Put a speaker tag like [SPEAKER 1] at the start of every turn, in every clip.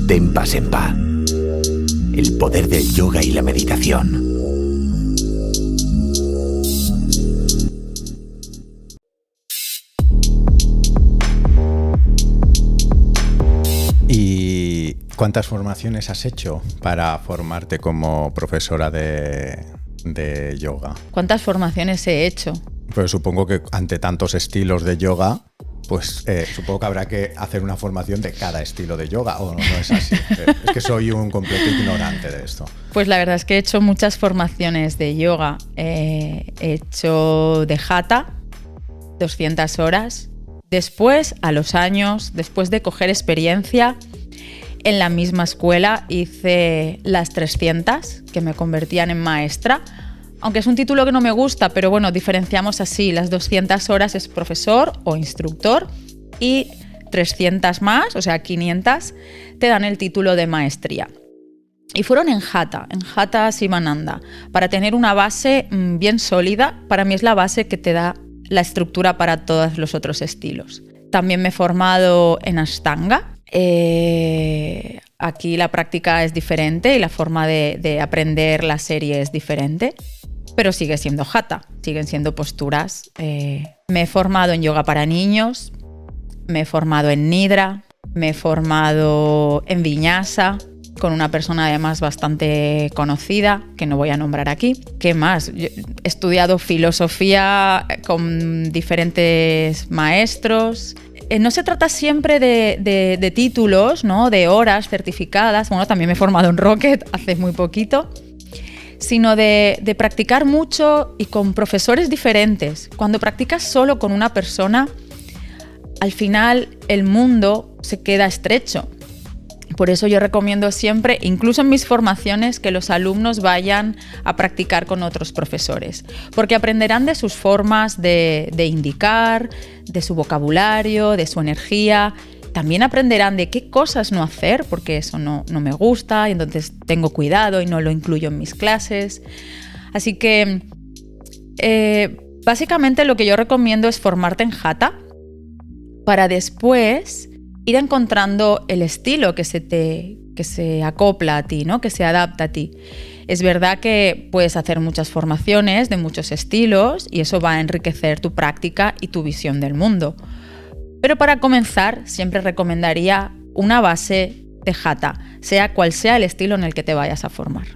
[SPEAKER 1] Tempa Sempa. El poder del yoga y la meditación.
[SPEAKER 2] ¿Y cuántas formaciones has hecho para formarte como profesora de yoga?
[SPEAKER 3] ¿Cuántas formaciones he hecho?
[SPEAKER 2] Pues supongo que ante tantos estilos de yoga, pues supongo que habrá que hacer una formación de cada estilo de yoga, ¿o no es así? Es que soy un completo ignorante de esto.
[SPEAKER 3] Pues la verdad es que he hecho muchas formaciones de yoga. He hecho de Hatha, 200 horas. Después, a los años, después de coger experiencia, en la misma escuela hice las 300, que me convertían en maestra. Aunque es un título que no me gusta, pero bueno, diferenciamos así. Las 200 horas es profesor o instructor y 300 más, o sea, 500, te dan el título de maestría. Y fueron en Hatha Sivananda, para tener una base bien sólida. Para mí es la base que te da la estructura para todos los otros estilos. También me he formado en Ashtanga. Aquí la práctica es diferente y la forma de aprender la serie es diferente. Pero sigue siendo Hatha, siguen siendo posturas. Me he formado en yoga para niños, me he formado en Nidra, me he formado en Vinyasa, con una persona además bastante conocida, que no voy a nombrar aquí. ¿Qué más? Yo he estudiado filosofía con diferentes maestros. No se trata siempre de títulos, ¿no? De horas certificadas. Bueno, también me he formado en Rocket hace muy poquito. Sino de practicar mucho y con profesores diferentes. Cuando practicas solo con una persona, al final el mundo se queda estrecho. Por eso yo recomiendo siempre, incluso en mis formaciones, que los alumnos vayan a practicar con otros profesores, porque aprenderán de sus formas de indicar, de su vocabulario, de su energía. También aprenderán de qué cosas no hacer, porque eso no me gusta y entonces tengo cuidado y no lo incluyo en mis clases. Así que básicamente lo que yo recomiendo es formarte en Hatha para después ir encontrando el estilo que se acopla a ti, ¿no? Que se adapta a ti. Es verdad que puedes hacer muchas formaciones de muchos estilos y eso va a enriquecer tu práctica y tu visión del mundo. Pero para comenzar, siempre recomendaría una base de Hatha, sea cual sea el estilo en el que te vayas a formar.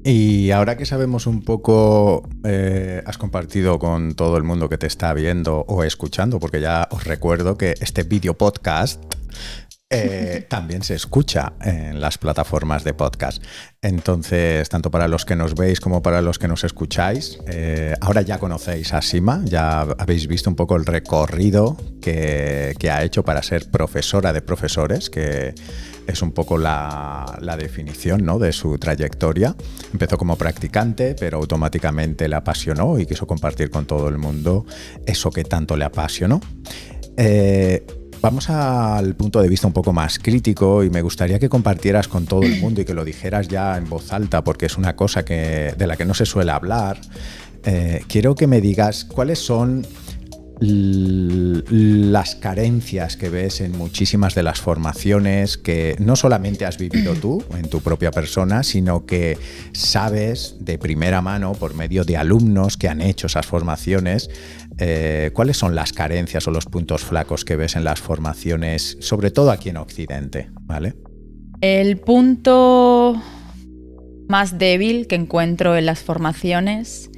[SPEAKER 2] Y ahora que sabemos un poco, has compartido con todo el mundo que te está viendo o escuchando, porque ya os recuerdo que este video podcast también se escucha en las plataformas de podcast. Entonces, tanto para los que nos veis como para los que nos escucháis, ahora ya conocéis a Sima, ya habéis visto un poco el recorrido que ha hecho para ser profesora de profesores, que es un poco la definición, ¿no?, de su trayectoria. Empezó como practicante, pero automáticamente le apasionó y quiso compartir con todo el mundo eso que tanto le apasionó. Vamos al punto de vista un poco más crítico y me gustaría que compartieras con todo el mundo y que lo dijeras ya en voz alta, porque es una cosa de la que no se suele hablar. Quiero que me digas cuáles son las carencias que ves en muchísimas de las formaciones que no solamente has vivido tú en tu propia persona, sino que sabes de primera mano por medio de alumnos que han hecho esas formaciones. ¿Cuáles son las carencias o los puntos flacos que ves en las formaciones, sobre todo aquí en Occidente? ¿Vale?
[SPEAKER 3] El punto más débil que encuentro en las formaciones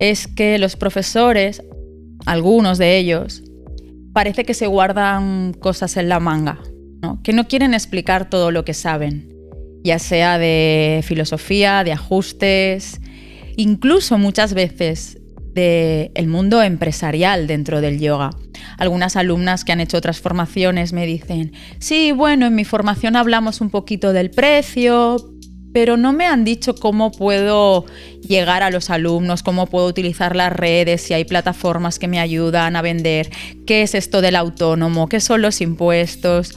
[SPEAKER 3] es que los profesores, algunos de ellos, parece que se guardan cosas en la manga, ¿no? Que no quieren explicar todo lo que saben, ya sea de filosofía, de ajustes, incluso muchas veces del mundo empresarial dentro del yoga. Algunas alumnas que han hecho otras formaciones me dicen: sí, bueno, en mi formación hablamos un poquito del precio, pero no me han dicho cómo puedo llegar a los alumnos, cómo puedo utilizar las redes, si hay plataformas que me ayudan a vender, qué es esto del autónomo, qué son los impuestos.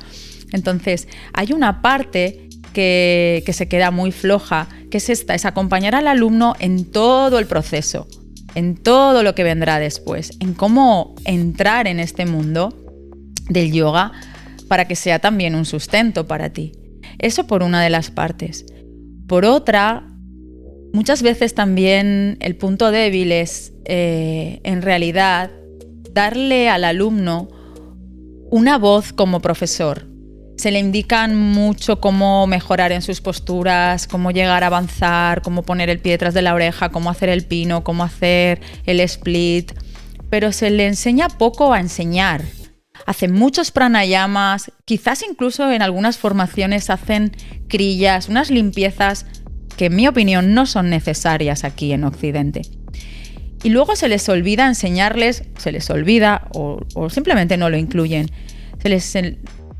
[SPEAKER 3] Entonces, hay una parte que se queda muy floja, que es esta, es acompañar al alumno en todo el proceso, en todo lo que vendrá después, en cómo entrar en este mundo del yoga para que sea también un sustento para ti. Eso por una de las partes. Por otra, muchas veces también el punto débil es, en realidad, darle al alumno una voz como profesor. Se le indican mucho cómo mejorar en sus posturas, cómo llegar a avanzar, cómo poner el pie detrás de la oreja, cómo hacer el pino, cómo hacer el split, pero se le enseña poco a enseñar. Hacen muchos pranayamas, quizás incluso en algunas formaciones hacen crillas, unas limpiezas que en mi opinión no son necesarias aquí en Occidente. Y luego se les olvida enseñarles, se les olvida o simplemente no lo incluyen.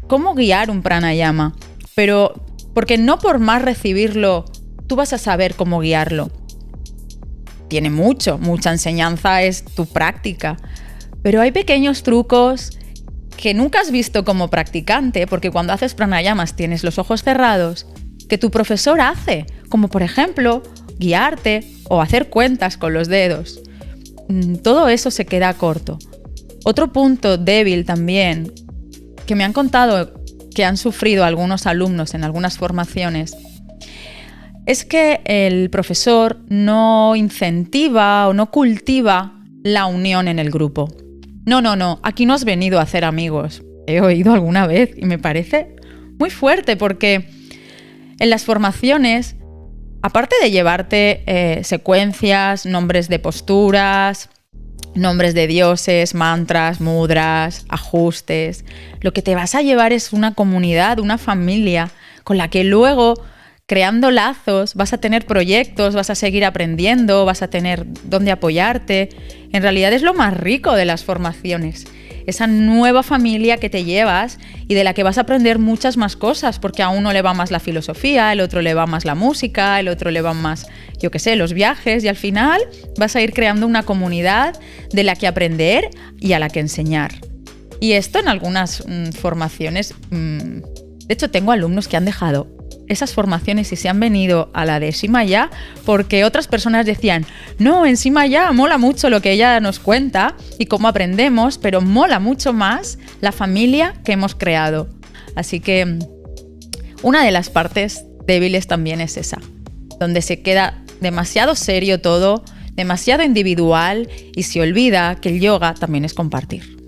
[SPEAKER 3] Cómo guiar un pranayama, pero porque no por más recibirlo tú vas a saber cómo guiarlo. Tiene mucha enseñanza, es tu práctica, pero hay pequeños trucos que nunca has visto como practicante, porque cuando haces pranayamas tienes los ojos cerrados, que tu profesor hace, como por ejemplo guiarte o hacer cuentas con los dedos. Todo eso se queda corto. Otro punto débil también, que me han contado que han sufrido algunos alumnos en algunas formaciones, es que el profesor no incentiva o no cultiva la unión en el grupo. No, aquí no has venido a hacer amigos. He oído alguna vez y me parece muy fuerte porque en las formaciones, aparte de llevarte secuencias, nombres de posturas, nombres de dioses, mantras, mudras, ajustes, lo que te vas a llevar es una comunidad, una familia con la que luego, creando lazos, vas a tener proyectos, vas a seguir aprendiendo, vas a tener dónde apoyarte. En realidad es lo más rico de las formaciones. Esa nueva familia que te llevas y de la que vas a aprender muchas más cosas, porque a uno le va más la filosofía, el otro le va más la música, el otro le va más, los viajes, y al final vas a ir creando una comunidad de la que aprender y a la que enseñar. Y esto en algunas formaciones, de hecho tengo alumnos que han dejado esas formaciones y se han venido a la de Shimaya porque otras personas decían, no, en Shimaya mola mucho lo que ella nos cuenta y cómo aprendemos, pero mola mucho más la familia que hemos creado. Así que una de las partes débiles también es esa, donde se queda demasiado serio todo, demasiado individual y se olvida que el yoga también es compartir.